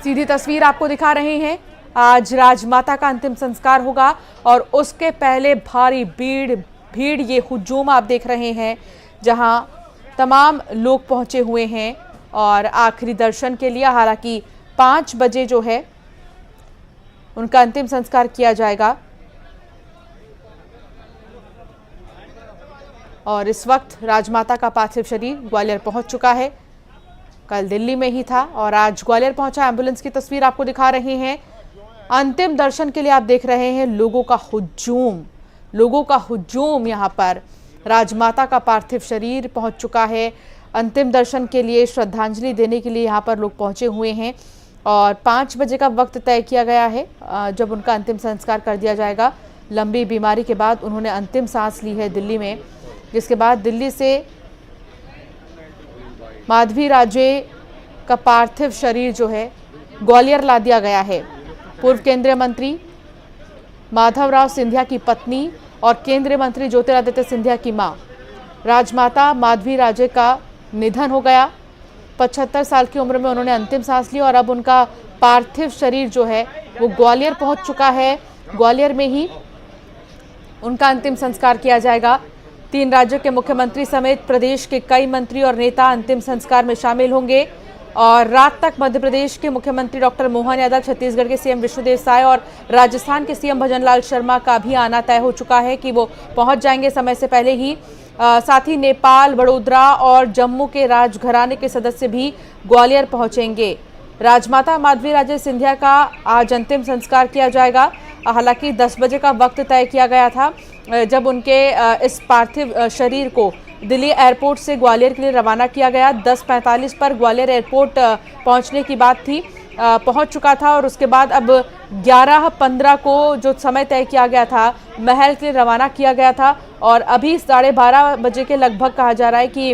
सीधी तस्वीर आपको दिखा रहे हैं। आज राजमाता का अंतिम संस्कार होगा और उसके पहले भारी भीड़ ये हुजूम आप देख रहे हैं, जहां तमाम लोग पहुंचे हुए हैं और आखिरी दर्शन के लिए। हालांकि 5 बजे जो है उनका अंतिम संस्कार किया जाएगा और इस वक्त राजमाता का पार्थिव शरीर ग्वालियर पहुंच चुका है। कल दिल्ली में ही था और आज ग्वालियर पहुंचा। एम्बुलेंस की तस्वीर आपको दिखा रहे हैं। अंतिम दर्शन के लिए आप देख रहे हैं लोगों का हुजूम यहाँ पर। राजमाता का पार्थिव शरीर पहुंच चुका है। अंतिम दर्शन के लिए, श्रद्धांजलि देने के लिए यहाँ पर लोग पहुंचे हुए हैं और 5 बजे का वक्त तय किया गया है जब उनका अंतिम संस्कार कर दिया जाएगा। लंबी बीमारी के बाद उन्होंने अंतिम सांस ली है दिल्ली में, जिसके बाद दिल्ली से माधवी राजे का पार्थिव शरीर जो है ग्वालियर ला दिया गया है। पूर्व केंद्रीय मंत्री माधवराव सिंधिया की पत्नी और केंद्रीय मंत्री ज्योतिरादित्य सिंधिया की मां राजमाता माधवी राजे का निधन हो गया। 75 साल की उम्र में उन्होंने अंतिम सांस ली और अब उनका पार्थिव शरीर जो है वो ग्वालियर पहुंच चुका है। ग्वालियर में ही उनका अंतिम संस्कार किया जाएगा। 3 राज्यों के मुख्यमंत्री समेत प्रदेश के कई मंत्री और नेता अंतिम संस्कार में शामिल होंगे और रात तक मध्य प्रदेश के मुख्यमंत्री डॉक्टर मोहन यादव, छत्तीसगढ़ के सीएम विष्णुदेव साय और राजस्थान के सीएम भजनलाल शर्मा का भी आना तय हो चुका है कि वो पहुंच जाएंगे समय से पहले ही। साथ ही नेपाल, वडोदरा और जम्मू के राजघराने के सदस्य भी ग्वालियर पहुंचेंगे। राजमाता माधवी राजे सिंधिया का आज अंतिम संस्कार किया जाएगा। हालांकि 10 बजे का वक्त तय किया गया था जब उनके इस पार्थिव शरीर को दिल्ली एयरपोर्ट से ग्वालियर के लिए रवाना किया गया। 10:45 पर ग्वालियर एयरपोर्ट पहुंचने की बात थी, पहुंच चुका था और उसके बाद अब 11:15 को जो समय तय किया गया था महल के लिए रवाना किया गया था और अभी 12:30 बजे के लगभग कहा जा रहा है कि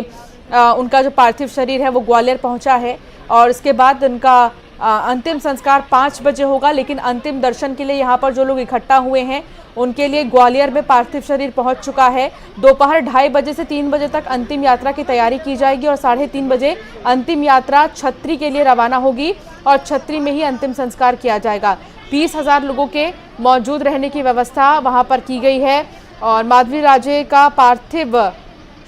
उनका जो पार्थिव शरीर है वो ग्वालियर पहुंचा है और इसके बाद उनका अंतिम संस्कार 5 बजे होगा। लेकिन अंतिम दर्शन के लिए यहाँ पर जो लोग इकट्ठा हुए हैं उनके लिए ग्वालियर में पार्थिव शरीर पहुंच चुका है। दोपहर 2:30 बजे से 3 बजे तक अंतिम यात्रा की तैयारी की जाएगी और 3:30 बजे अंतिम यात्रा छतरी के लिए रवाना होगी और छतरी में ही अंतिम संस्कार किया जाएगा। 20,000 लोगों के मौजूद रहने की व्यवस्था वहां पर की गई है और माधवी राजे का पार्थिव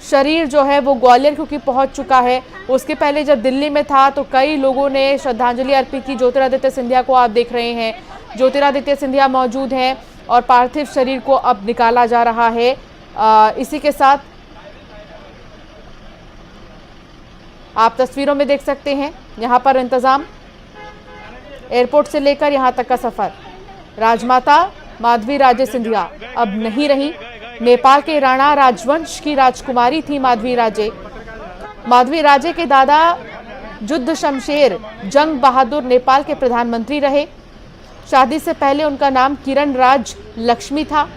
शरीर जो है वो ग्वालियर क्योंकि पहुंच चुका है। उसके पहले जब दिल्ली में था तो कई लोगों ने श्रद्धांजलि अर्पित की। ज्योतिरादित्य सिंधिया को आप देख रहे हैं, ज्योतिरादित्य सिंधिया मौजूद हैं और पार्थिव शरीर को अब निकाला जा रहा है। इसी के साथ आप तस्वीरों में देख सकते हैं यहाँ पर इंतजाम, एयरपोर्ट से लेकर यहाँ तक का सफर। राजमाता माधवी राजे सिंधिया अब नहीं रही। नेपाल के राणा राजवंश की राजकुमारी थी माधवी राजे। माधवी राजे के दादा युद्ध शमशेर जंग बहादुर नेपाल के प्रधानमंत्री रहे। शादी से पहले उनका नाम किरण राज लक्ष्मी था।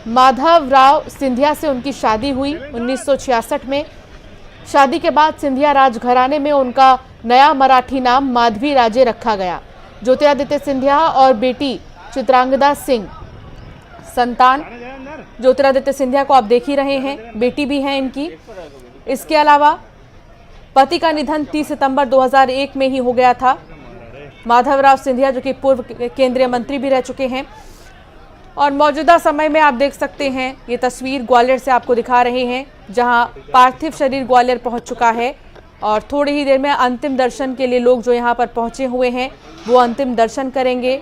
माधवराव सिंधिया से उनकी शादी हुई 1966 में। शादी के बाद सिंधिया राजघराने में उनका नया मराठी नाम माधवी राजे रखा गया। ज्योतिरादित्य सिंधिया और बेटी चित्रांगदा सिंह संतान ज्योतिरादित्य सिंधिया को आप देख ही रहे हैं, बेटी भी है इनकी। इसके अलावा पति का निधन 30 सितंबर 2001 में ही हो गया था। माधवराव सिंधिया जो कि पूर्व केंद्रीय मंत्री भी रह चुके हैं और मौजूदा समय में आप देख सकते हैं ये तस्वीर ग्वालियर से आपको दिखा रहे हैं जहां पार्थिव शरीर ग्वालियर पहुंच चुका है और थोड़ी ही देर में अंतिम दर्शन के लिए लोग जो यहां पर पहुंचे हुए हैं वो अंतिम दर्शन करेंगे।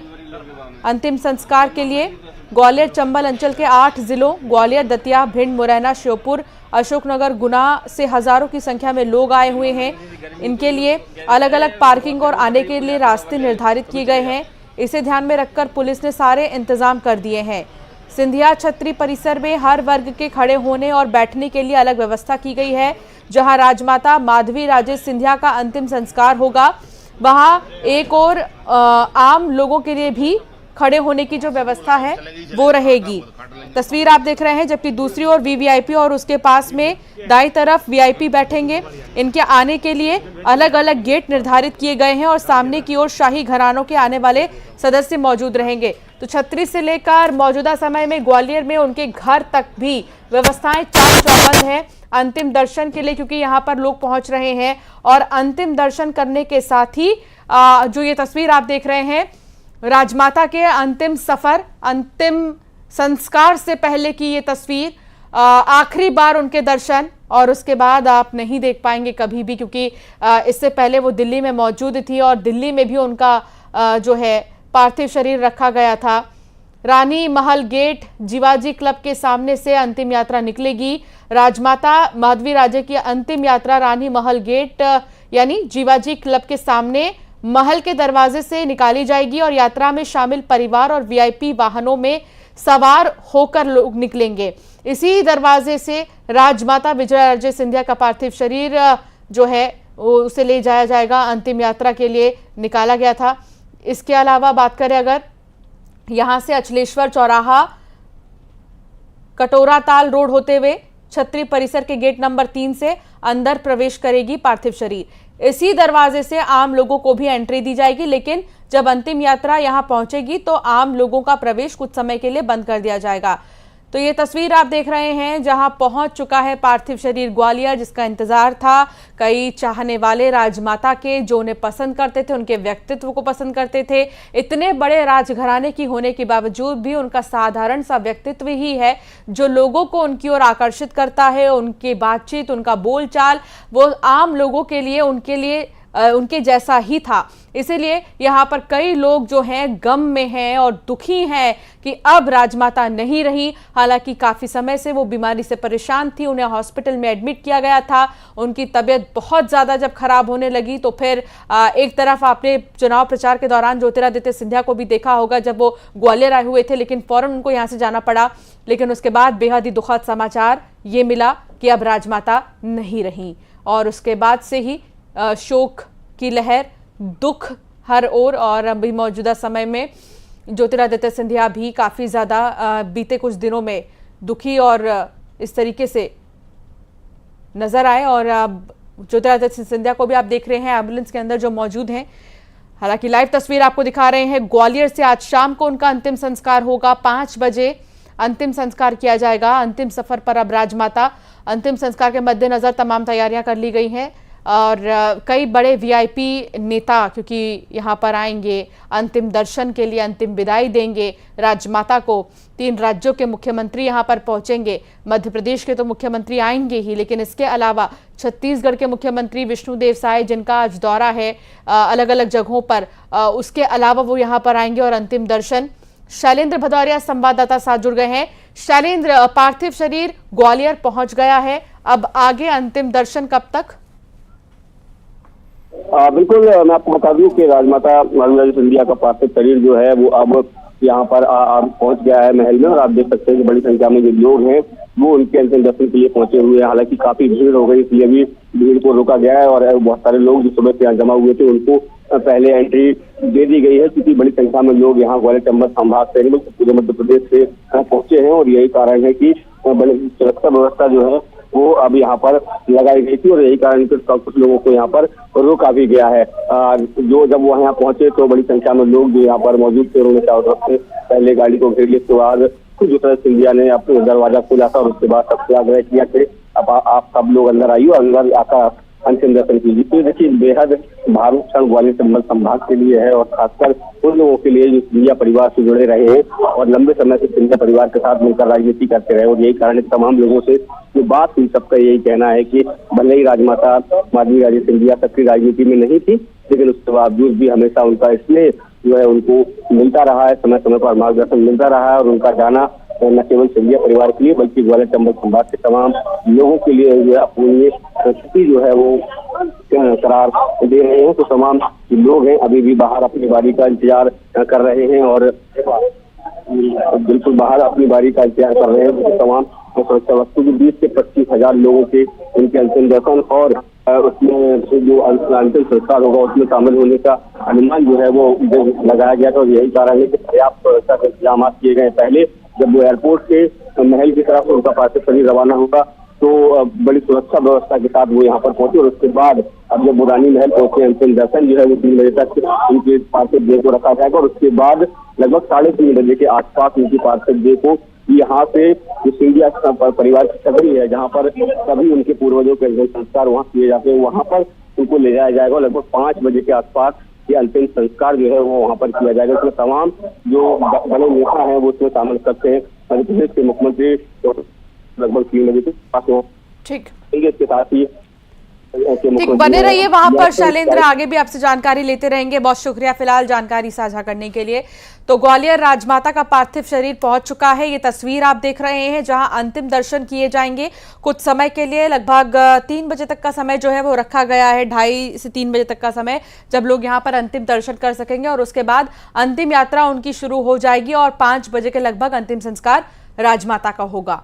अंतिम संस्कार के लिए ग्वालियर चंबल अंचल के 8 जिलों ग्वालियर, दतिया, भिंड, मुरैना, श्योपुर, अशोकनगर, गुना से हजारों की संख्या में लोग आए हुए हैं। इनके लिए अलग अलग पार्किंग और आने के लिए रास्ते निर्धारित किए गए हैं। इसे ध्यान में रखकर पुलिस ने सारे इंतजाम कर दिए हैं। सिंधिया छतरी परिसर में हर वर्ग के खड़े होने और बैठने के लिए अलग व्यवस्था की गई है। जहां राजमाता माधवी राजे सिंधिया का अंतिम संस्कार होगा वहां एक और आम लोगों के लिए भी खड़े होने की जो व्यवस्था है वो रहेगी। तस्वीर आप देख रहे हैं, जबकि दूसरी ओर वीवीआईपी और उसके पास में दाईं तरफ वीआईपी बैठेंगे। इनके आने के लिए अलग अलग गेट निर्धारित किए गए हैं और सामने की ओर शाही घरानों के आने वाले सदस्य मौजूद रहेंगे। तो छतरी से लेकर मौजूदा समय में ग्वालियर में उनके घर तक भी व्यवस्थाएं चाक चौबंद है अंतिम दर्शन के लिए, क्योंकि यहाँ पर लोग पहुंच रहे हैं और अंतिम दर्शन करने के साथ ही जो ये तस्वीर आप देख रहे हैं राजमाता के अंतिम सफर, अंतिम संस्कार से पहले की ये तस्वीर, आखिरी बार उनके दर्शन, और उसके बाद आप नहीं देख पाएंगे कभी भी, क्योंकि इससे पहले वो दिल्ली में मौजूद थी और दिल्ली में भी उनका जो है पार्थिव शरीर रखा गया था। रानी महल गेट जीवाजी क्लब के सामने से अंतिम यात्रा निकलेगी। राजमाता माधवी राजे की अंतिम यात्रा रानी महल गेट यानी जीवाजी क्लब के सामने महल के दरवाजे से निकाली जाएगी और यात्रा में शामिल परिवार और वीआईपी वाहनों में सवार होकर लोग निकलेंगे। इसी दरवाजे से राजमाता विजयाराजे सिंधिया का पार्थिव शरीर जो है उसे ले जाया जाएगा, अंतिम यात्रा के लिए निकाला गया था। इसके अलावा बात करें अगर, यहां से अचलेश्वर चौराहा, कटोरा ताल रोड होते हुए छत्री परिसर के गेट नंबर 3 से अंदर प्रवेश करेगी पार्थिव शरीर। इसी दरवाजे से आम लोगों को भी एंट्री दी जाएगी, लेकिन जब अंतिम यात्रा यहां पहुंचेगी तो आम लोगों का प्रवेश कुछ समय के लिए बंद कर दिया जाएगा। तो ये तस्वीर आप देख रहे हैं जहां पहुंच चुका है पार्थिव शरीर ग्वालियर, जिसका इंतजार था कई चाहने वाले राजमाता के, जो उन्हें पसंद करते थे, उनके व्यक्तित्व को पसंद करते थे। इतने बड़े राजघराने की होने के बावजूद भी उनका साधारण सा व्यक्तित्व ही है जो लोगों को उनकी ओर आकर्षित करता है। उनकी बातचीत, उनका बोलचाल, वो आम लोगों के लिए उनके जैसा ही था। इसीलिए यहाँ पर कई लोग जो हैं गम में हैं और दुखी हैं कि अब राजमाता नहीं रही। हालांकि काफी समय से वो बीमारी से परेशान थी, उन्हें हॉस्पिटल में एडमिट किया गया था। उनकी तबीयत बहुत ज्यादा जब खराब होने लगी तो फिर एक तरफ आपने चुनाव प्रचार के दौरान ज्योतिरादित्य सिंधिया को भी देखा होगा जब वो ग्वालियर आए हुए थे, लेकिन फौरन उनको यहाँ से जाना पड़ा। लेकिन उसके बाद बेहद ही दुखद समाचार ये मिला कि अब राजमाता नहीं रही, और उसके बाद से ही शोक की लहर, दुख हर ओर। और अभी मौजूदा समय में ज्योतिरादित्य सिंधिया भी काफ़ी ज़्यादा बीते कुछ दिनों में दुखी और इस तरीके से नज़र आए। और ज्योतिरादित्य सिंधिया को भी आप देख रहे हैं एम्बुलेंस के अंदर जो मौजूद हैं। हालांकि लाइव तस्वीर आपको दिखा रहे हैं, ग्वालियर से आज शाम को उनका अंतिम संस्कार होगा। 5 बजे अंतिम संस्कार किया जाएगा। अंतिम सफर पर अब राजमाता। अंतिम संस्कार के मद्देनजर तमाम तैयारियां कर ली गई हैं और कई बड़े वीआईपी नेता क्योंकि यहाँ पर आएंगे, अंतिम दर्शन के लिए अंतिम विदाई देंगे राजमाता को। 3 राज्यों के मुख्यमंत्री यहाँ पर पहुंचेंगे। मध्य प्रदेश के तो मुख्यमंत्री आएंगे ही, लेकिन इसके अलावा छत्तीसगढ़ के मुख्यमंत्री विष्णुदेव साय, जिनका आज दौरा है अलग अलग जगहों पर, उसके अलावा वो यहाँ पर आएंगे और अंतिम दर्शन। शैलेंद्र भदौरिया संवाददाता साथ जुड़ गए हैं। शैलेंद्र, पार्थिव शरीर ग्वालियर पहुंच गया है, अब आगे अंतिम दर्शन कब तक? बिल्कुल, मैं आपको बता दूं कि राजमाता माधवी सिंधिया का पार्थिव शरीर जो है वो अब यहाँ पर पहुंच गया है महल में, और आप देख सकते हैं कि बड़ी संख्या में जो लोग हैं वो उनके अंतिम दर्शन के लिए पहुंचे हुए हैं। हालांकि काफी भीड़ हो गई, इसलिए भी भीड़ को रोका गया है और बहुत सारे लोग जो सुबह से यहाँ जमा हुए थे उनको पहले एंट्री दे दी गई है, क्योंकि बड़ी संख्या में लोग यहाँ ग्वालियर चंबल संभाग से नहीं बल्कि पूरे मध्य प्रदेश से पहुंचे हैं। और यही कारण है कि बड़ी सुरक्षा व्यवस्था जो है वो अब यहाँ पर लगाई गई थी, और यही कारण कुछ लोगों को यहाँ पर रोका भी गया है। जब वो यहाँ पहुंचे तो बड़ी संख्या में लोग जो यहाँ पर मौजूद थे उन्होंने चारों तरफ से पहले गाड़ी को घेर लिया। उसके बाद खुद ज्योतिरादित्य सिंधिया ने अपने दरवाजा खोला था और उसके बाद सबसे आग्रह किया कि अब आप सब लोग अंदर आइए और अंदर आकर अंतिम दर्शन कीजिए। तो देखिए, बेहद भावुक क्षण ग्वालियर चंबल संभाग के लिए है, और खासकर उन लोगों के लिए जो सिंधिया परिवार से जुड़े रहे हैं और लंबे समय से सिंधिया परिवार के साथ मिलकर राजनीति करते रहे। और यही कारण है तमाम लोगों से जो बात हुई सबका यही कहना है कि भले ही राजमाता माधवी राजे सिंधिया सक्रिय राजनीति में नहीं थी, लेकिन उसके बावजूद भी हमेशा उनका इसलिए जो है उनको मिलता रहा है, समय समय पर मार्गदर्शन मिलता रहा है। और उनका जाना न केवल सिंधिया परिवार के लिए बल्कि ग्वालियर चंबल संभाग के तमाम लोगों के लिए जो है अपनी स्थिति जो है वो करार दे रहे हैं। तो तमाम लोग हैं अभी भी बाहर अपनी बारी का इंतजार कर रहे हैं, और बिल्कुल बाहर अपनी बारी का इंतजार कर रहे हैं। तो तमाम सुरक्षा वस्तु 20 से 25 हजार लोगों के उनके अंतिम दर्शन और उसमें जो अंतिम संस्कार होगा उसमें शामिल होने का अनुमान जो है वो लगाया गया था। और यही कारण है कि पर्याप्त सुरक्षा के इंतजाम किए गए। पहले जब वो एयरपोर्ट के महल की तरफ उनका पार्थिव शरीर रवाना होगा तो बड़ी सुरक्षा व्यवस्था के साथ वो यहाँ पर पहुंचे, और उसके बाद अब जब बुरानी महल पहुंचे अंतिम दर्शन जो है वो 3 बजे तक उनके पार्थिव देह को रखा जाएगा। और उसके बाद लगभग 3:30 बजे के आसपास उनकी पार्थिव देह को यहाँ से जो सिंधिया परिवार की छतरी है जहाँ पर सभी उनके पूर्वजों के संस्कार वहाँ किए जाते हैं, वहाँ पर उनको ले जाया जाएगा। लगभग 5 बजे के आसपास ये अंतिम संस्कार जो है वो वहाँ पर किया जाएगा। इसमें तमाम जो बड़े नेता हैं वो इसमें शामिल करते हैं। मध्य प्रदेश के मुख्यमंत्री लगभग 3 बजे के पास ठीक, इसके साथ ही ठीक, बने रहिए वहां पर शैलेंद्र, आगे भी आपसे जानकारी लेते रहेंगे। बहुत शुक्रिया फिलहाल जानकारी साझा करने के लिए। तो ग्वालियर राजमाता का पार्थिव शरीर पहुंच चुका है। ये तस्वीर आप देख रहे हैं जहां अंतिम दर्शन किए जाएंगे। कुछ समय के लिए लगभग 3 बजे तक का समय जो है वो रखा गया है, 2:30 से 3 बजे तक का समय, जब लोग यहां पर अंतिम दर्शन कर सकेंगे और उसके बाद अंतिम यात्रा उनकी शुरू हो जाएगी और 5 बजे के लगभग अंतिम संस्कार राजमाता का होगा।